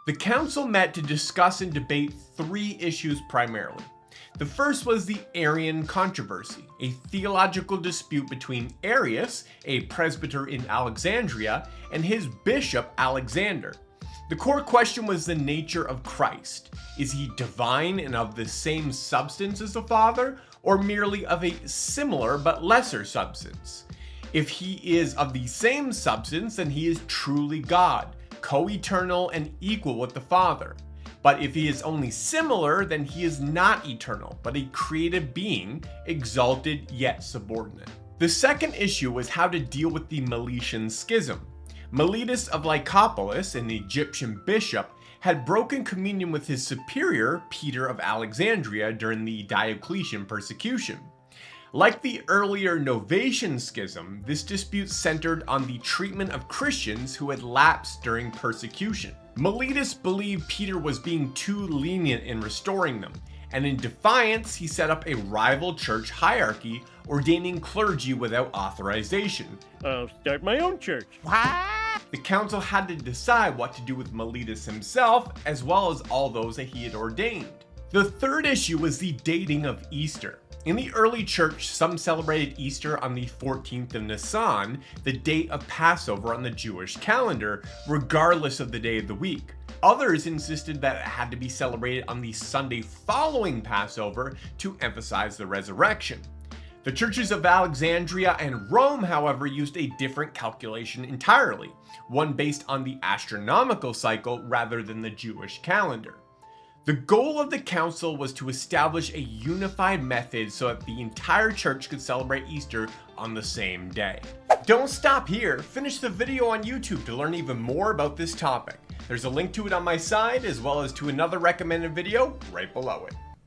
The council met to discuss and debate three issues primarily. The first was the Arian controversy, a theological dispute between Arius, a presbyter in Alexandria, and his bishop Alexander. The core question was the nature of Christ. Is he divine and of the same substance as the Father, or merely of a similar but lesser substance? If he is of the same substance, then he is truly God, co-eternal and equal with the Father. But if he is only similar, then he is not eternal, but a created being, exalted yet subordinate. The second issue was how to deal with the Meletian schism. Meletius of Lycopolis, an Egyptian bishop, had broken communion with his superior, Peter of Alexandria, during the Diocletian persecution. Like the earlier Novatian schism, this dispute centered on the treatment of Christians who had lapsed during persecution. Meletius believed Peter was being too lenient in restoring them, and in defiance, he set up a rival church hierarchy, ordaining clergy without authorization. I'll start my own church. What? The council had to decide what to do with Meletius himself, as well as all those that he had ordained. The third issue was the dating of Easter. In the early church, some celebrated Easter on the 14th of Nisan, the date of Passover on the Jewish calendar, regardless of the day of the week. Others insisted that it had to be celebrated on the Sunday following Passover to emphasize the resurrection. The churches of Alexandria and Rome, however, used a different calculation entirely, one based on the astronomical cycle rather than the Jewish calendar. The goal of the council was to establish a unified method so that the entire church could celebrate Easter on the same day. Don't stop here, finish the video on YouTube to learn even more about this topic. There's a link to it on my side, as well as to another recommended video right below it.